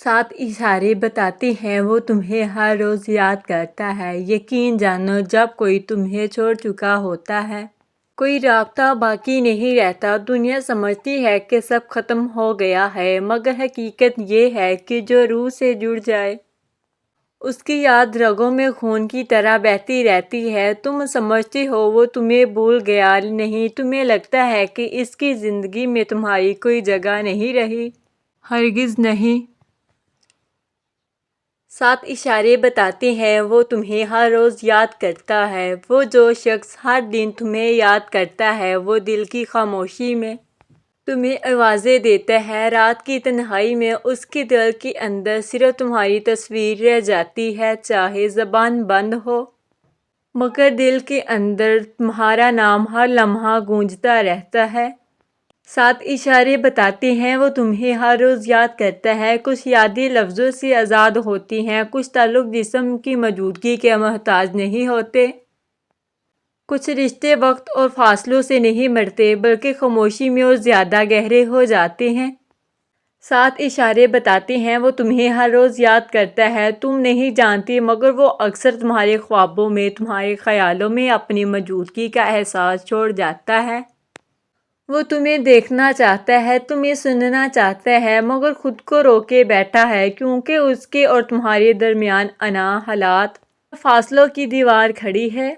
7 اشارے بتاتے ہیں وہ تمہیں ہر روز یاد کرتا ہے۔ یقین جانو جب کوئی تمہیں چھوڑ چکا ہوتا ہے، کوئی رابطہ باقی نہیں رہتا، دنیا سمجھتی ہے کہ سب ختم ہو گیا ہے، مگر حقیقت یہ ہے کہ جو روح سے جڑ جائے اس کی یاد رگوں میں خون کی طرح بہتی رہتی ہے۔ تم سمجھتے ہو وہ تمہیں بھول گیا، نہیں، تمہیں لگتا ہے کہ اس کی زندگی میں تمہاری کوئی جگہ نہیں رہی، ہرگز نہیں۔ 7 اشارے بتاتے ہیں وہ تمہیں ہر روز یاد کرتا ہے۔ وہ جو شخص ہر دن تمہیں یاد کرتا ہے وہ دل کی خاموشی میں تمہیں آوازیں دیتا ہے۔ رات کی تنہائی میں اس کے دل کے اندر صرف تمہاری تصویر رہ جاتی ہے، چاہے زبان بند ہو مگر دل کے اندر تمہارا نام ہر لمحہ گونجتا رہتا ہے۔ 7 اشارے بتاتے ہیں وہ تمہیں ہر روز یاد کرتا ہے۔ کچھ یادیں لفظوں سے آزاد ہوتی ہیں، کچھ تعلق جسم کی موجودگی کے محتاج نہیں ہوتے، کچھ رشتے وقت اور فاصلوں سے نہیں مرتے بلکہ خاموشی میں اور زیادہ گہرے ہو جاتے ہیں۔ 7 اشارے بتاتے ہیں وہ تمہیں ہر روز یاد کرتا ہے۔ تم نہیں جانتے مگر وہ اکثر تمہارے خوابوں میں، تمہارے خیالوں میں اپنی موجودگی کا احساس چھوڑ جاتا ہے۔ وہ تمہیں دیکھنا چاہتا ہے، تمہیں سننا چاہتا ہے مگر خود کو روکے بیٹھا ہے کیونکہ اس کے اور تمہارے درمیان انا، حالات اور فاصلوں کی دیوار کھڑی ہے۔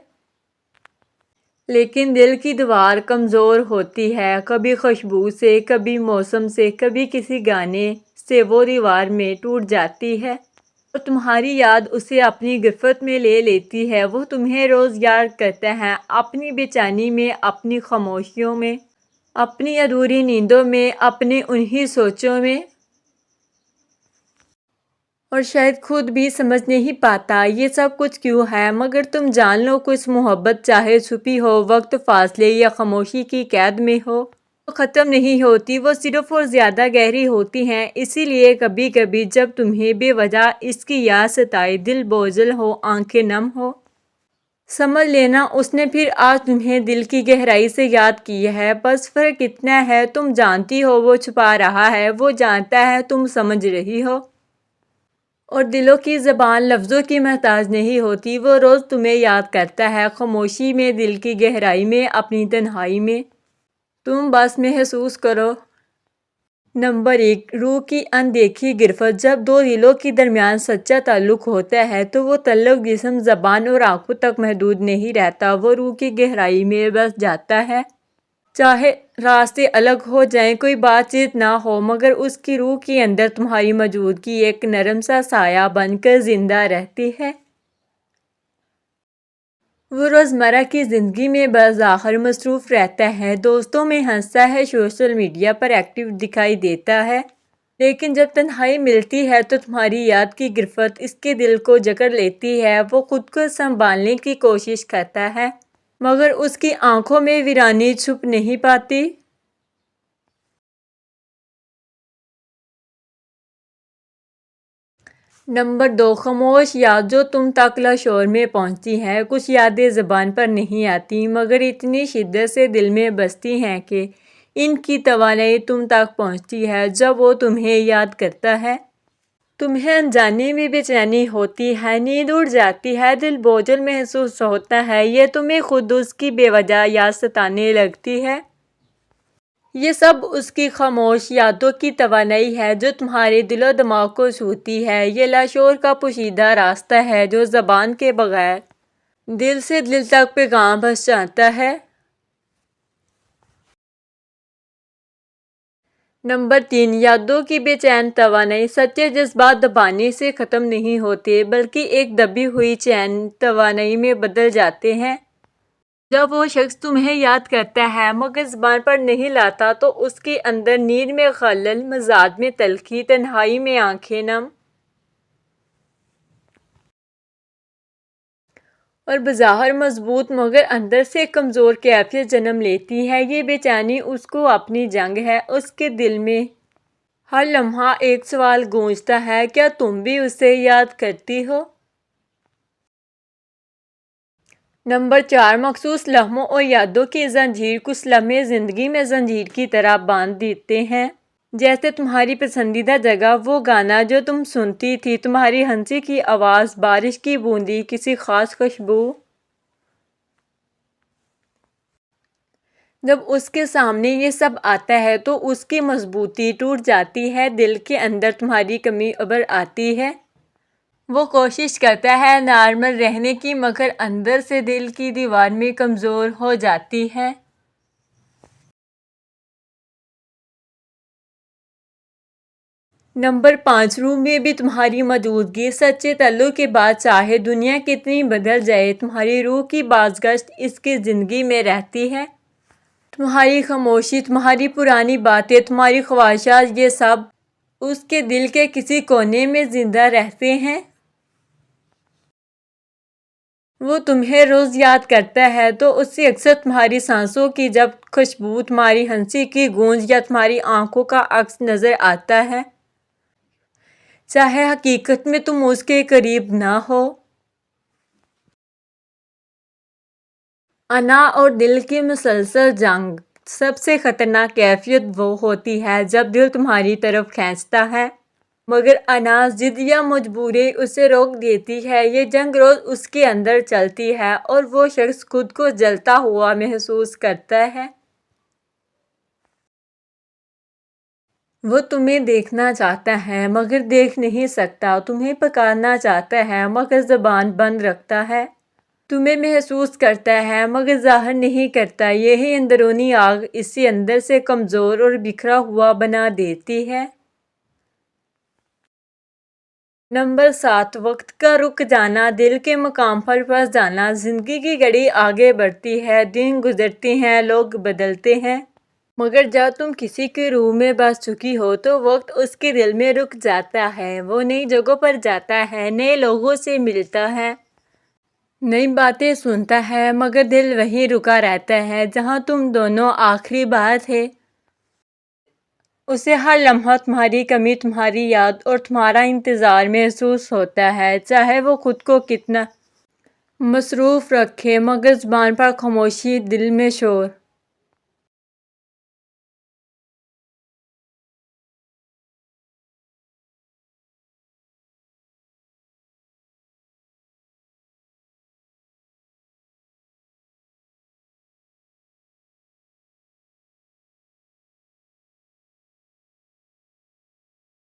لیکن دل کی دیوار کمزور ہوتی ہے، کبھی خوشبو سے، کبھی موسم سے، کبھی کسی گانے سے وہ دیوار میں ٹوٹ جاتی ہے اور تمہاری یاد اسے اپنی گرفت میں لے لیتی ہے۔ وہ تمہیں روز یاد کرتا ہے، اپنی بے چینی میں، اپنی خاموشیوں میں، اپنی ادھوری نیندوں میں، اپنی انہی سوچوں میں، اور شاید خود بھی سمجھ نہیں پاتا یہ سب کچھ کیوں ہے۔ مگر تم جان لو کچھ محبت چاہے چھپی ہو، وقت، فاصلے یا خاموشی کی قید میں ہو، وہ ختم نہیں ہوتی، وہ صرف اور زیادہ گہری ہوتی ہیں۔ اسی لیے کبھی کبھی جب تمہیں بے وجہ اس کی یاد ستائے، دل بوجھل ہو، آنکھیں نم ہو، سمجھ لینا اس نے پھر آج تمہیں دل کی گہرائی سے یاد کیا ہے۔ بس فرق اتنا ہے تم جانتی ہو وہ چھپا رہا ہے، وہ جانتا ہے تم سمجھ رہی ہو، اور دلوں کی زبان لفظوں کی محتاج نہیں ہوتی۔ وہ روز تمہیں یاد کرتا ہے، خاموشی میں، دل کی گہرائی میں، اپنی تنہائی میں۔ تم بس محسوس کرو۔ نمبر 1، روح کی اندیکھی گرفت۔ جب دو دلوں کے درمیان سچا تعلق ہوتا ہے تو وہ تعلق جسم، زبان اور آنکھوں تک محدود نہیں رہتا، وہ روح کی گہرائی میں بس جاتا ہے۔ چاہے راستے الگ ہو جائیں، کوئی بات چیت نہ ہو، مگر اس کی روح کے اندر تمہاری موجودگی ایک نرم سا سایہ بن کر زندہ رہتی ہے۔ وہ روزمرہ کی زندگی میں بظاہر مصروف رہتا ہے، دوستوں میں ہنستا ہے، سوشل میڈیا پر ایکٹیو دکھائی دیتا ہے، لیکن جب تنہائی ملتی ہے تو تمہاری یاد کی گرفت اس کے دل کو جکڑ لیتی ہے۔ وہ خود کو سنبھالنے کی کوشش کرتا ہے مگر اس کی آنکھوں میں ویرانی چھپ نہیں پاتی۔ نمبر 2، خاموش یاد جو تم تک لاشعور میں پہنچتی ہیں۔ کچھ یادیں زبان پر نہیں آتی مگر اتنی شدت سے دل میں بستی ہیں کہ ان کی توانائی تم تک پہنچتی ہے۔ جب وہ تمہیں یاد کرتا ہے تمہیں انجانے میں بے چینی ہوتی ہے، نیند اڑ جاتی ہے، دل بوجھل محسوس ہوتا ہے، یہ تمہیں خود اس کی بے وجہ یاد ستانے لگتی ہے۔ یہ سب اس کی خاموش یادوں کی توانائی ہے جو تمہارے دل و دماغ کو چھوتی ہے۔ یہ لاشعور کا پوشیدہ راستہ ہے جو زبان کے بغیر دل سے دل تک پیغام پہنچاتا ہے۔ نمبر 3، یادوں کی بے چین توانائی۔ سچے جذبات دبانے سے ختم نہیں ہوتے بلکہ ایک دبی ہوئی چین توانائی میں بدل جاتے ہیں۔ جب وہ شخص تمہیں یاد کرتا ہے مگر زبان پر نہیں لاتا تو اس کے اندر نیند میں خلل، مزاج میں تلخی، تنہائی میں آنکھیں نم اور بظاہر مضبوط مگر اندر سے کمزور کیفیت جنم لیتی ہے۔ یہ بے چینی اس کو اپنی جنگ ہے، اس کے دل میں ہر لمحہ ایک سوال گونجتا ہے، کیا تم بھی اسے یاد کرتی ہو؟ نمبر 4، مخصوص لمحوں اور یادوں کی زنجیر۔ کچھ لمحے زندگی میں زنجیر کی طرح باندھ دیتے ہیں۔ جیسے تمہاری پسندیدہ جگہ، وہ گانا جو تم سنتی تھی، تمہاری ہنسی کی آواز، بارش کی بوندی، کسی خاص خوشبو۔ جب اس کے سامنے یہ سب آتا ہے تو اس کی مضبوطی ٹوٹ جاتی ہے، دل کے اندر تمہاری کمی ابھر آتی ہے۔ وہ کوشش کرتا ہے نارمل رہنے کی، مگر اندر سے دل کی دیوار میں کمزور ہو جاتی ہے۔ نمبر 5، روح میں بھی تمہاری موجودگی۔ سچے تعلق کے بعد چاہے دنیا کتنی بدل جائے، تمہاری روح کی بازگشت اس کی زندگی میں رہتی ہے۔ تمہاری خاموشی، تمہاری پرانی باتیں، تمہاری خواہشات، یہ سب اس کے دل کے کسی کونے میں زندہ رہتے ہیں۔ وہ تمہیں روز یاد کرتا ہے تو اس سے اکثر تمہاری سانسوں کی جب خوشبو، تمہاری ہنسی کی گونج یا تمہاری آنکھوں کا عکس نظر آتا ہے، چاہے حقیقت میں تم اس کے قریب نہ ہو۔ انا اور دل کی مسلسل جنگ۔ سب سے خطرناک کیفیت وہ ہوتی ہے جب دل تمہاری طرف کھینچتا ہے مگر انا، ضد یا مجبوری اسے روک دیتی ہے۔ یہ جنگ روز اس کے اندر چلتی ہے اور وہ شخص خود کو جلتا ہوا محسوس کرتا ہے۔ وہ تمہیں دیکھنا چاہتا ہے مگر دیکھ نہیں سکتا، تمہیں پکارنا چاہتا ہے مگر زبان بند رکھتا ہے، تمہیں محسوس کرتا ہے مگر ظاہر نہیں کرتا۔ یہی اندرونی آگ اسے اندر سے کمزور اور بکھرا ہوا بنا دیتی ہے۔ نمبر 7، وقت کا رک جانا، دل کے مقام پر پھنس جانا۔ زندگی کی گھڑی آگے بڑھتی ہے، دن گزرتے ہیں، لوگ بدلتے ہیں، مگر جب تم کسی کی روح میں بس چکی ہو تو وقت اس کے دل میں رک جاتا ہے۔ وہ نئی جگہوں پر جاتا ہے، نئے لوگوں سے ملتا ہے، نئی باتیں سنتا ہے، مگر دل وہیں رکا رہتا ہے جہاں تم دونوں آخری بار تھے۔ اسے ہر لمحہ تمہاری کمی، تمہاری یاد اور تمہارا انتظار محسوس ہوتا ہے، چاہے وہ خود کو کتنا مصروف رکھے، مگر زبان پر خاموشی، دل میں شور۔